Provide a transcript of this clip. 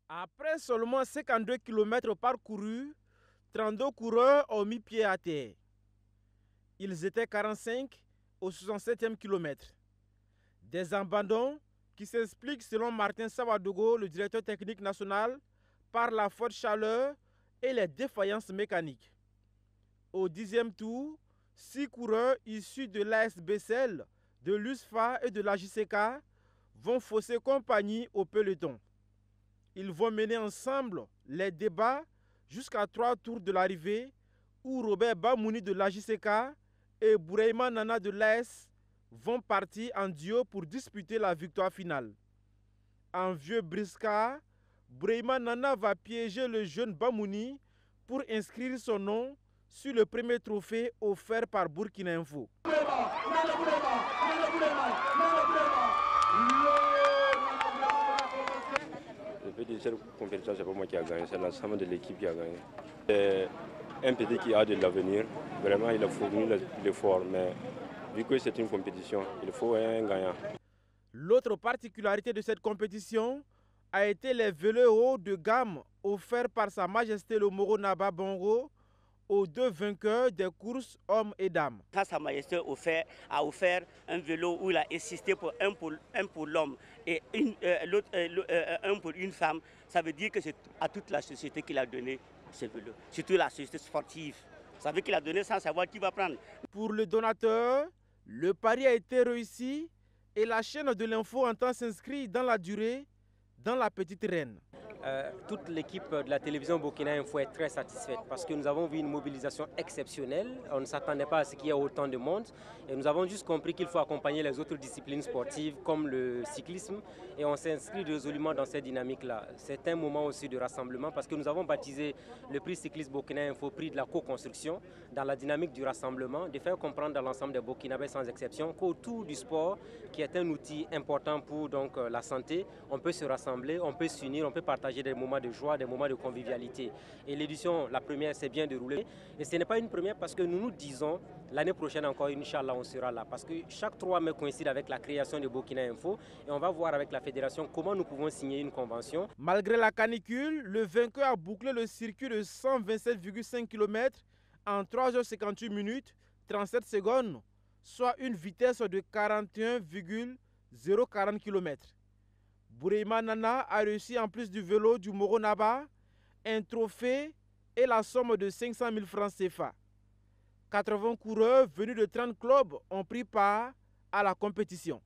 Après seulement 52 km parcourus, 32 coureurs ont mis pied à terre. Ils étaient 45 au 67e kilomètre. Des abandons qui s'expliquent selon Martin Savadogo, le directeur technique national, par la forte chaleur et les défaillances mécaniques. Au 10e tour, 6 coureurs issus de l'AS Bessel, de l'USFA et de la JCK vont fausser compagnie au peloton. Ils vont mener ensemble les débats jusqu'à 3 tours de l'arrivée où Robert Bamouni de la JCK et Bouraïma Nana de l'AS vont partir en duo pour disputer la victoire finale. En vieux briscard, Bouraïma Nana va piéger le jeune Bamouni pour inscrire son nom sur le premier trophée offert par Burkina Info. Je peux dire que cette compétition, ce n'est pas moi qui a gagné, c'est l'ensemble de l'équipe qui a gagné. C'est un petit qui a de l'avenir, vraiment il a fourni l'effort, mais vu que c'est une compétition, il faut un gagnant. L'autre particularité de cette compétition a été les vélos haut de gamme offerts par Sa Majesté le Moro Naba Bongo aux deux vainqueurs des courses hommes et dames. Quand Sa Majesté a offert un vélo où il a insisté pour un pour l'homme et un pour une femme, ça veut dire que c'est à toute la société qu'il a donné ce vélo, surtout la société sportive. Ça veut dire qu'il a donné sans savoir qui va prendre. Pour le donateur, le pari a été réussi et la chaîne de l'info entend s'inscrire dans la durée dans la petite reine. Toute l'équipe de la télévision Burkina Info est très satisfaite parce que nous avons vu une mobilisation exceptionnelle. On ne s'attendait pas à ce qu'il y ait autant de monde et nous avons juste compris qu'il faut accompagner les autres disciplines sportives comme le cyclisme et on s'inscrit résolument dans cette dynamique-là. C'est un moment aussi de rassemblement parce que nous avons baptisé le prix cycliste Burkina Info prix de la co-construction dans la dynamique du rassemblement, de faire comprendre dans l'ensemble des Burkinabés sans exception qu'autour du sport, qui est un outil important pour donc, la santé, on peut se rassembler, on peut s'unir, on peut partager des moments de joie, des moments de convivialité. Et l'édition, la première, s'est bien déroulée. Et ce n'est pas une première parce que nous nous disons, l'année prochaine encore, Inch'Allah, on sera là. Parce que chaque 3 mai coïncide avec la création de Burkina Info. Et on va voir avec la fédération comment nous pouvons signer une convention. Malgré la canicule, le vainqueur a bouclé le circuit de 127,5 km en 3h58 minutes, 37 secondes, soit une vitesse de 41,040 km. Bouraïma Nana a réussi en plus du vélo du Moro Naba, un trophée et la somme de 500 000 francs CFA. 80 coureurs venus de 30 clubs ont pris part à la compétition.